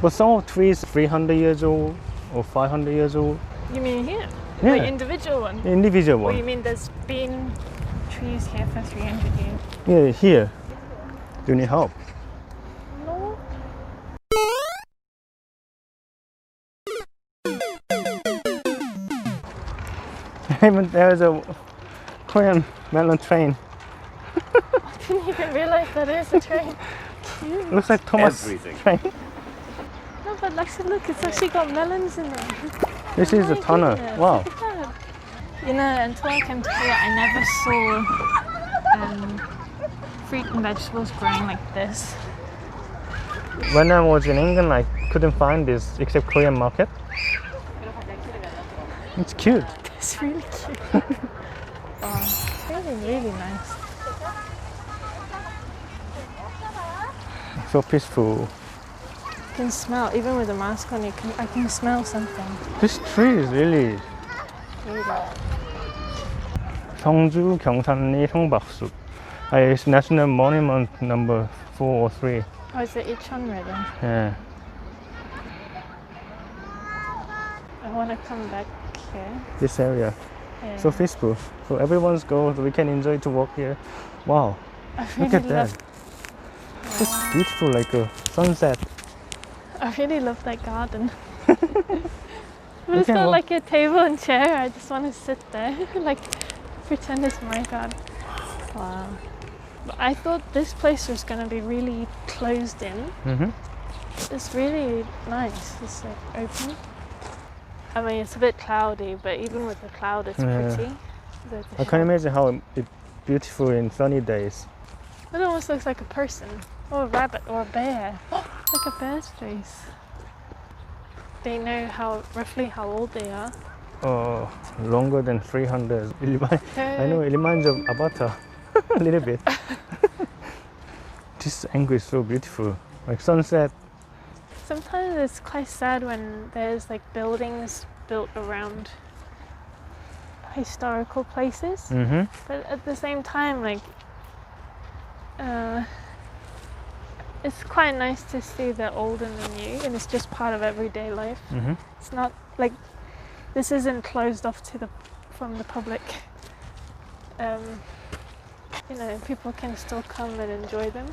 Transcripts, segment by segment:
But some of trees 300 years old or 500 years old. You mean here? Yeah. The individual one? Individual Or one. you mean there's been trees here for 300 years? Yeah, here. Do you need help? No. Even there's a Korean melon train. I didn't even realize that is a train. Cute. Looks like Thomas train. No, but actually look, it's actually got melons in there. This is a tunnel. Goodness, Wow. look at that. You know, until I came to Korea, I never saw fruit and vegetables growing like this. When I was in England, I couldn't find this except Korean market. It's cute. It's really cute. Wow, really, really nice. So peaceful. You can smell, even with the mask on, I can smell something. This tree is really. Really. 성주 경산리 성박숲. It's National Monument number 4 or 3. Oh, is it each one ready? Yeah. I want to come back here. This area. Yeah. So peaceful. So everyone's go. We can enjoy to walk here. Wow. I really Look at that. love, It's beautiful, like a sunset. I really love that garden. But it's got like a table and chair. I just want to sit there, like pretend it's my garden. Wow. But I thought this place was going to be really closed in. Mm-hmm. It's really nice. It's like open. I mean, it's a bit cloudy, but even with the cloud, it's pretty. I can imagine how it's beautiful in sunny days. It almost looks like a person, or a rabbit, or a bear. Like a bear's face. They know roughly how old they are. Oh, longer than 300. I know it reminds of Avatar a little bit. This angle is so beautiful, like sunset. Sometimes it's quite sad when there's like buildings built around historical places, Mm-hmm. but at the same time, like it's quite nice to see the old and the new, and it's just part of everyday life. Mm-hmm. It's not like this isn't closed off from the public. You know, people can still come and enjoy them.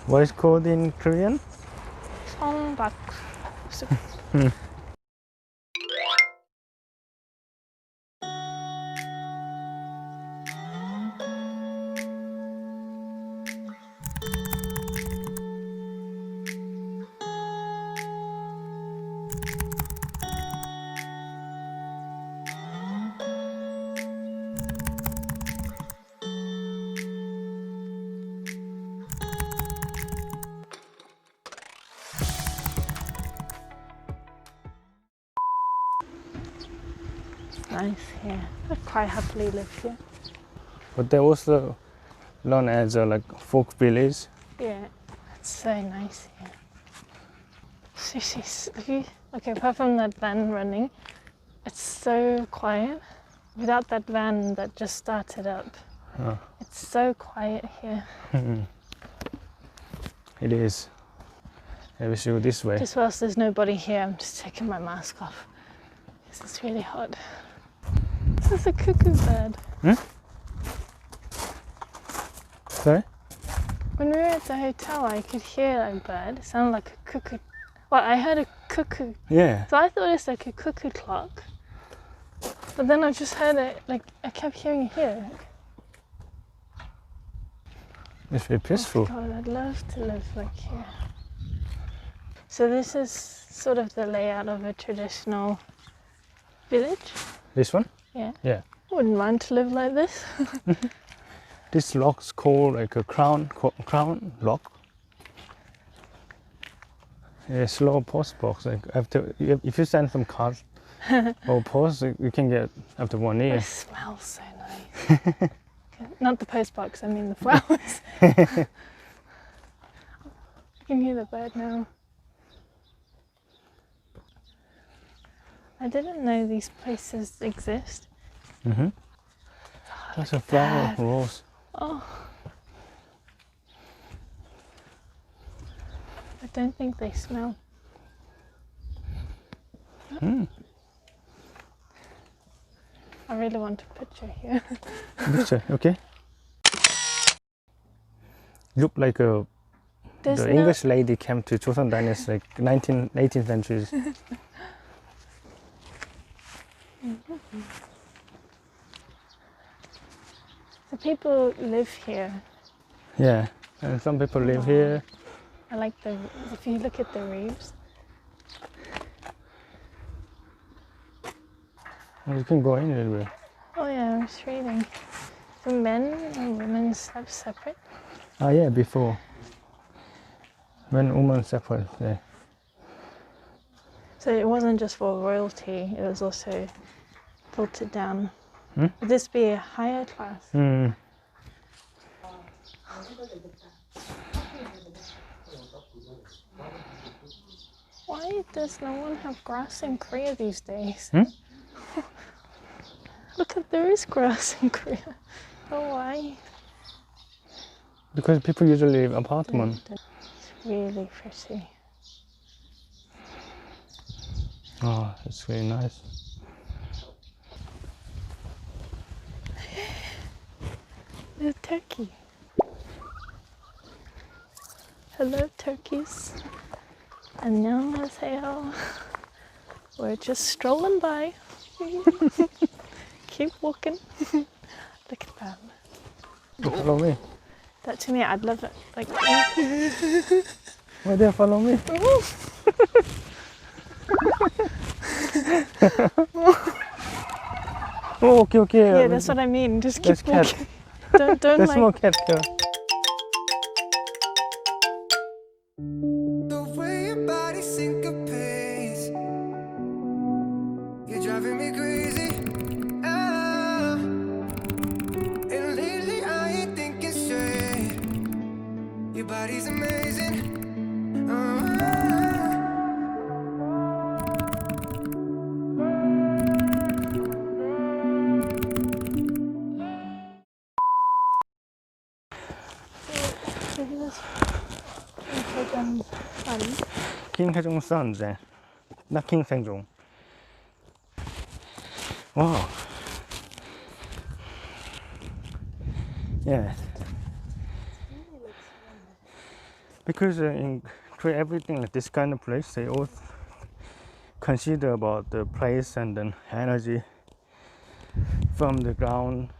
What is called in Korean? Seongbak. Nice here. I quite happily live here. But they're also known as like folk village. Yeah, it's so nice here. Okay, apart from that van running, it's so quiet. Without that van that just started up, it's so quiet here. It is. I wish you go this way. Just whilst there's nobody here, I'm just taking my mask off because it's really hot. This is a cuckoo bird. Hmm? Sorry? When we were at the hotel, I could hear a bird. It sounded like a cuckoo. Well, I heard a cuckoo. Yeah. So I thought it's like a cuckoo clock. But then I just heard it, like, I kept hearing it here. It's very peaceful. Oh God, I'd love to live like here. So this is sort of the layout of a traditional village. This one? Yeah. Yeah. I wouldn't mind to live like this. This lock's called like a crown lock. A slow post box. Like if you send some cards or post, you can get up to 1 year. It smells so nice. Not the post box, I mean the flowers. You can hear the bird now. I didn't know these places exist. Mm-hmm. That's a flower rose. Oh. I don't think they smell. Mm. I really want a picture here. Picture, okay. Look like a There's the no- English lady came to Joseon dynasty like 18th centuries. The people live here. Yeah, and some people live here. I like if you look at the roofs. You can go in a little bit. Oh yeah, I was reading. The men and women slept separate. Ah, yeah, before. When women separate, yeah. So it wasn't just for royalty, it was also filtered down. Hmm? Would this be a higher class? Mm. Why does no one have grass in Korea these days? Hmm? Look, there is grass in Korea. Oh, why? Because people usually live in apartment. It's really pretty. Oh, it's really nice. The turkey. Hello, turkeys. 안녕하세요. We're just strolling by. Keep walking. Look at that. Follow me. That to me, I'd love it. Like, Why they follow me? Oh, okay, okay. yeah, that's what I mean. Just keep There's cat. walking. Don't There's like. more cat here. The way your body syncopates, you're driving me crazy. Ah, and lately I ain't thinking straight. Your body's amazing. Ah. King Sejong son, then. Not King Sejong. Wow. Yeah. Because in Korea, everything like this kind of place, they all consider about the place and then energy from the ground.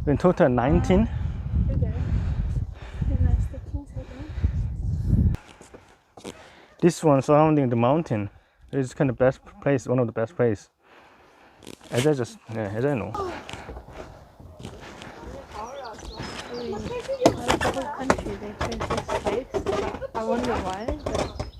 In total 19. This one surrounding the mountain is kind of best place, one of the best place. As I know. The whole country, they chose this place. I wonder why. But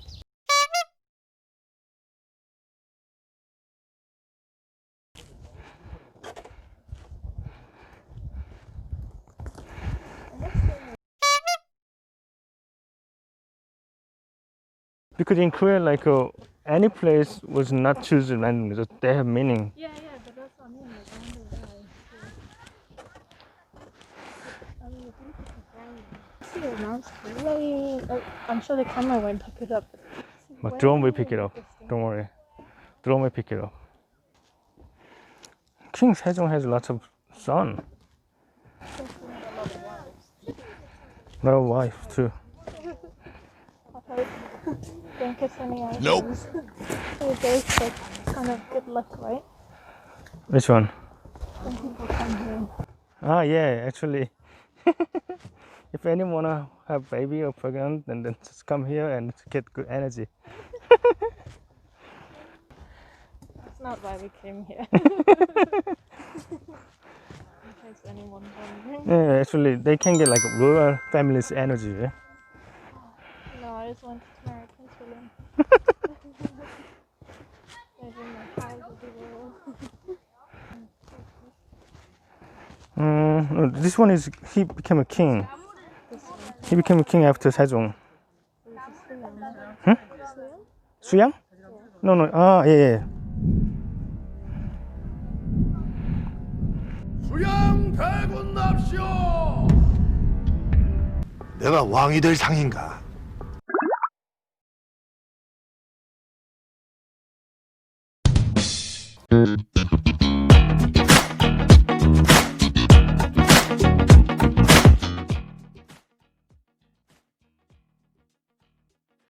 Because in Korea, like any place was not chosen randomly, just they have meaning. yeah, but that's what I mean. Like, I wonder why. See the mouse way. Oh, I'm sure the camera won't pick it up. But drone will pick it up. Don't worry. Drone will pick it up. King Sejong has lots of son. A lot of wife too. Don't kiss any items. Nope. So there's like kind of good luck, right? Which one? When people come here. Ah, yeah, actually. If anyone wanna have baby or pregnant, then just come here and get good energy. That's not why we came here. In case anyone wondering. Yeah, actually, they can get like rural families' energy. Yeah? No, I just wanted to marry Prince William. Maybe my house will be rural. No, this one is he became a king. He became a king after Sejong. Huh? Suyang? No. Ah, yeah. 수양대군 납시오. 내가 왕이 될 상인가? Bye.